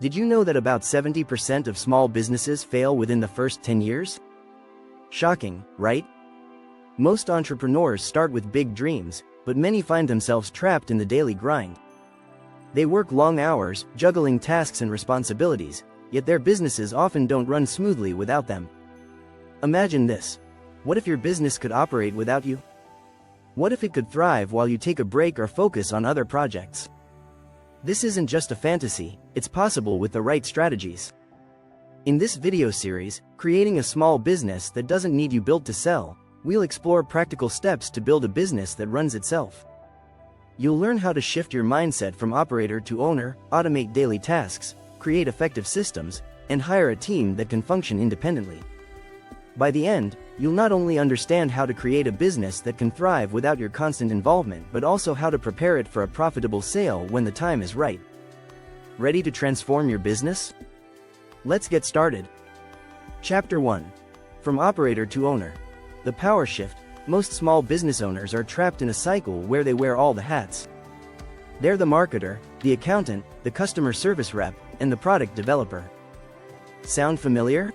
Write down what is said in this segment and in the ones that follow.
Did you know that about 70% of small businesses fail within the first 10 years? Shocking, right? Most entrepreneurs start with big dreams, but many find themselves trapped in the daily grind. They work long hours, juggling tasks and responsibilities, yet their businesses often don't run smoothly without them. Imagine this. What if your business could operate without you? What if it could thrive while you take a break or focus on other projects? This isn't just a fantasy, it's possible with the right strategies. In this video series, Creating a Small Business That Doesn't Need You Built to Sell, we'll explore practical steps to build a business that runs itself. You'll learn how to shift your mindset from operator to owner, automate daily tasks, create effective systems, and hire a team that can function independently. By the end, you'll not only understand how to create a business that can thrive without your constant involvement, but also how to prepare it for a profitable sale when the time is right. Ready to transform your business? Let's get started. Chapter 1. From Operator to Owner. The power shift. Most small business owners are trapped in a cycle where they wear all the hats. They're the marketer, the accountant, the customer service rep, and the product developer. Sound familiar?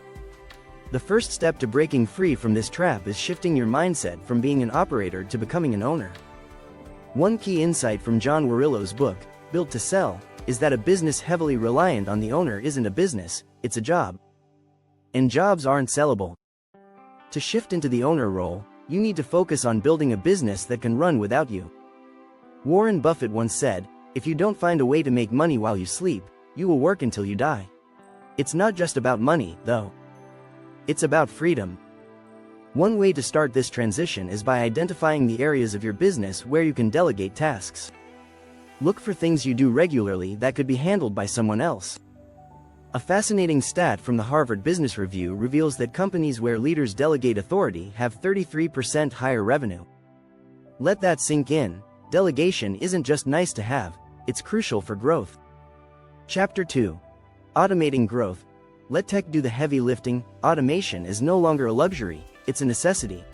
The first step to breaking free from this trap is shifting your mindset from being an operator to becoming an owner. One key insight from John Warillo's book, Built to Sell, is that a business heavily reliant on the owner isn't a business, it's a job. And jobs aren't sellable. To shift into the owner role, you need to focus on building a business that can run without you. Warren Buffett once said, "If you don't find a way to make money while you sleep, you will work until you die." It's not just about money, though. It's about freedom. One way to start this transition is by identifying the areas of your business where you can delegate tasks. Look for things you do regularly that could be handled by someone else. A fascinating stat from the Harvard Business Review reveals that companies where leaders delegate authority have 33% higher revenue. Let that sink in. Delegation isn't just nice to have, it's crucial for growth. Chapter 2. Automating growth. Let tech do the heavy lifting. Automation is no longer a luxury, it's a necessity.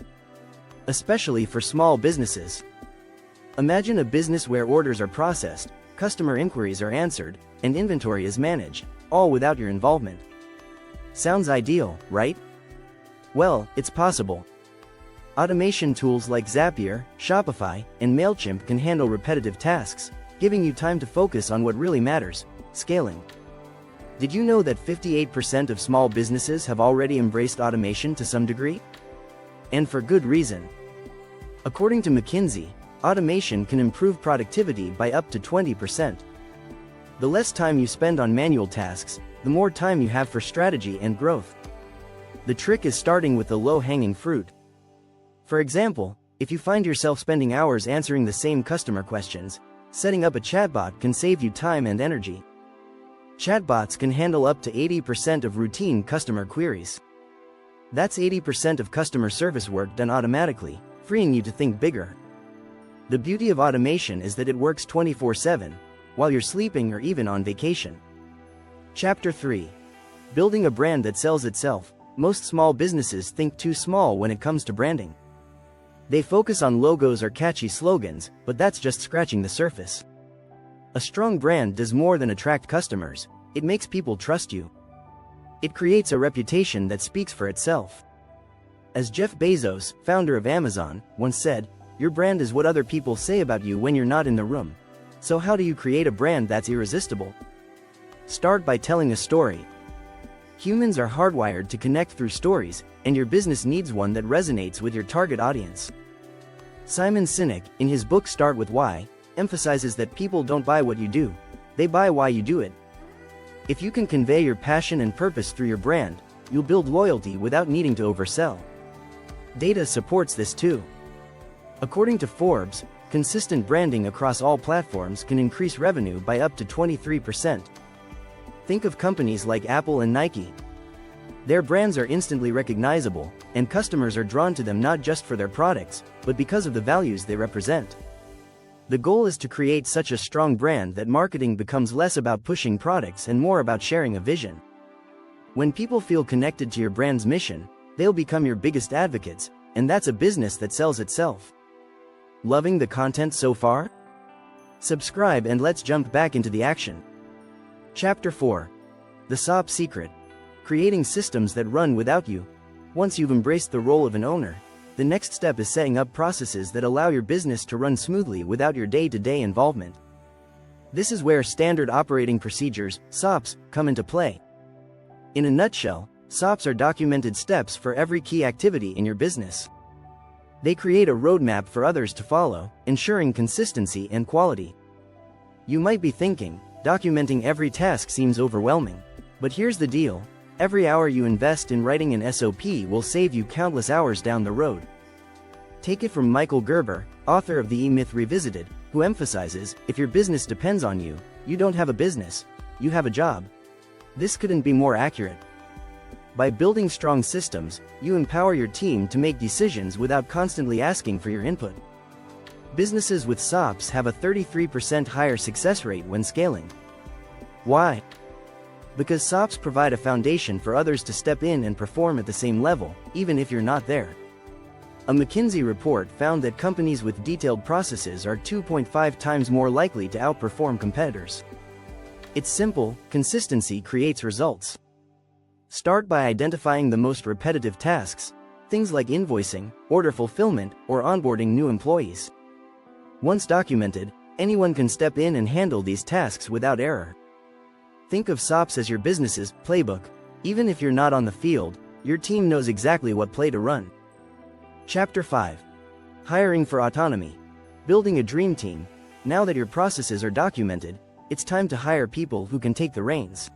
Especially for small businesses. Imagine a business where orders are processed, customer inquiries are answered, and inventory is managed, all without your involvement. Sounds ideal, right? Well, it's possible. Automation tools like Zapier, Shopify, and MailChimp can handle repetitive tasks, giving you time to focus on what really matters: scaling. Did you know that 58% of small businesses have already embraced automation to some degree? And for good reason. According to McKinsey, automation can improve productivity by up to 20%. The less time you spend on manual tasks, the more time you have for strategy and growth. The trick is starting with the low-hanging fruit. For example, if you find yourself spending hours answering the same customer questions, setting up a chatbot can save you time and energy. Chatbots can handle up to 80% of routine customer queries. That's 80% of customer service work done automatically, freeing you to think bigger. The beauty of automation is that it works 24/7, while you're sleeping or even on vacation. Chapter 3. Building a brand that sells itself. Most small businesses think too small when it comes to branding. They focus on logos or catchy slogans, but that's just scratching the surface. A strong brand does more than attract customers, it makes people trust you. It creates a reputation that speaks for itself. As Jeff Bezos, founder of Amazon, once said, "Your brand is what other people say about you when you're not in the room." So how do you create a brand that's irresistible? Start by telling a story. Humans are hardwired to connect through stories, and your business needs one that resonates with your target audience. Simon Sinek, in his book Start With Why, emphasizes that people don't buy what you do, they buy why you do it. If you can convey your passion and purpose through your brand, you'll build loyalty without needing to oversell. Data supports this too. According to Forbes, consistent branding across all platforms can increase revenue by up to 23%. Think of companies like Apple and Nike. Their brands are instantly recognizable, and customers are drawn to them not just for their products, but because of the values they represent. The goal is to create such a strong brand that marketing becomes less about pushing products and more about sharing a vision. When people feel connected to your brand's mission, they'll become your biggest advocates, and that's a business that sells itself. Loving the content so far? Subscribe and let's jump back into the action. Chapter 4. The SOP secret. Creating systems that run without you. Once you've embraced the role of an owner, the next step is setting up processes that allow your business to run smoothly without your day-to-day involvement. This is where standard operating procedures, SOPs, come into play. In a nutshell, SOPs are documented steps for every key activity in your business. They create a roadmap for others to follow, ensuring consistency and quality. You might be thinking, documenting every task seems overwhelming. But here's the deal. Every hour you invest in writing an SOP will save you countless hours down the road. Take it from Michael Gerber, author of The E-Myth Revisited, who emphasizes, if your business depends on you, you don't have a business, you have a job. This couldn't be more accurate. By building strong systems, you empower your team to make decisions without constantly asking for your input. Businesses with SOPs have a 33% higher success rate when scaling. Why? Because SOPs provide a foundation for others to step in and perform at the same level, even if you're not there. A McKinsey report found that companies with detailed processes are 2.5 times more likely to outperform competitors. It's simple, consistency creates results. Start by identifying the most repetitive tasks, things like invoicing, order fulfillment, or onboarding new employees. Once documented, anyone can step in and handle these tasks without error. Think of SOPs as your business's playbook. Even if you're not on the field, your team knows exactly what play to run. Chapter 5. Hiring for autonomy. Building a dream team. Now that your processes are documented, it's time to hire people who can take the reins.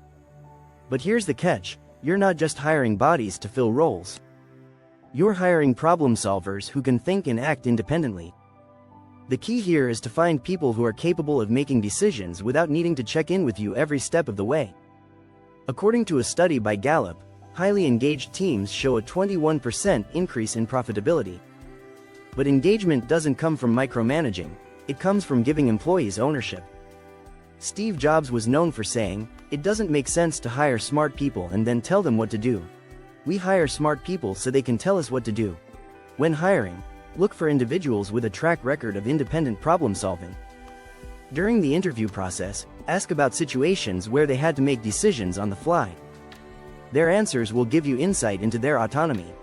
But here's the catch, you're not just hiring bodies to fill roles. You're hiring problem solvers who can think and act independently. The key here is to find people who are capable of making decisions without needing to check in with you every step of the way. According to a study by Gallup, highly engaged teams show a 21% increase in profitability. But engagement doesn't come from micromanaging, it comes from giving employees ownership. Steve Jobs was known for saying, "It doesn't make sense to hire smart people and then tell them what to do. We hire smart people so they can tell us what to do." When hiring, look for individuals with a track record of independent problem solving. During the interview process, ask about situations where they had to make decisions on the fly. Their answers will give you insight into their autonomy.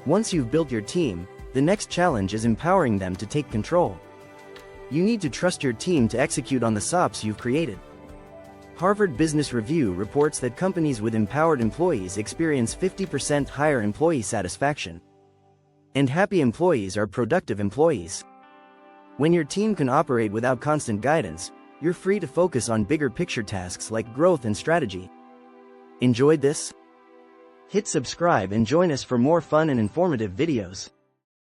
Once you've built your team, the next challenge is empowering them to take control. You need to trust your team to execute on the SOPs you've created. Harvard Business Review reports that companies with empowered employees experience 50% higher employee satisfaction. And happy employees are productive employees. When your team can operate without constant guidance, you're free to focus on bigger picture tasks like growth and strategy. Enjoyed this? Hit subscribe and join us for more fun and informative videos.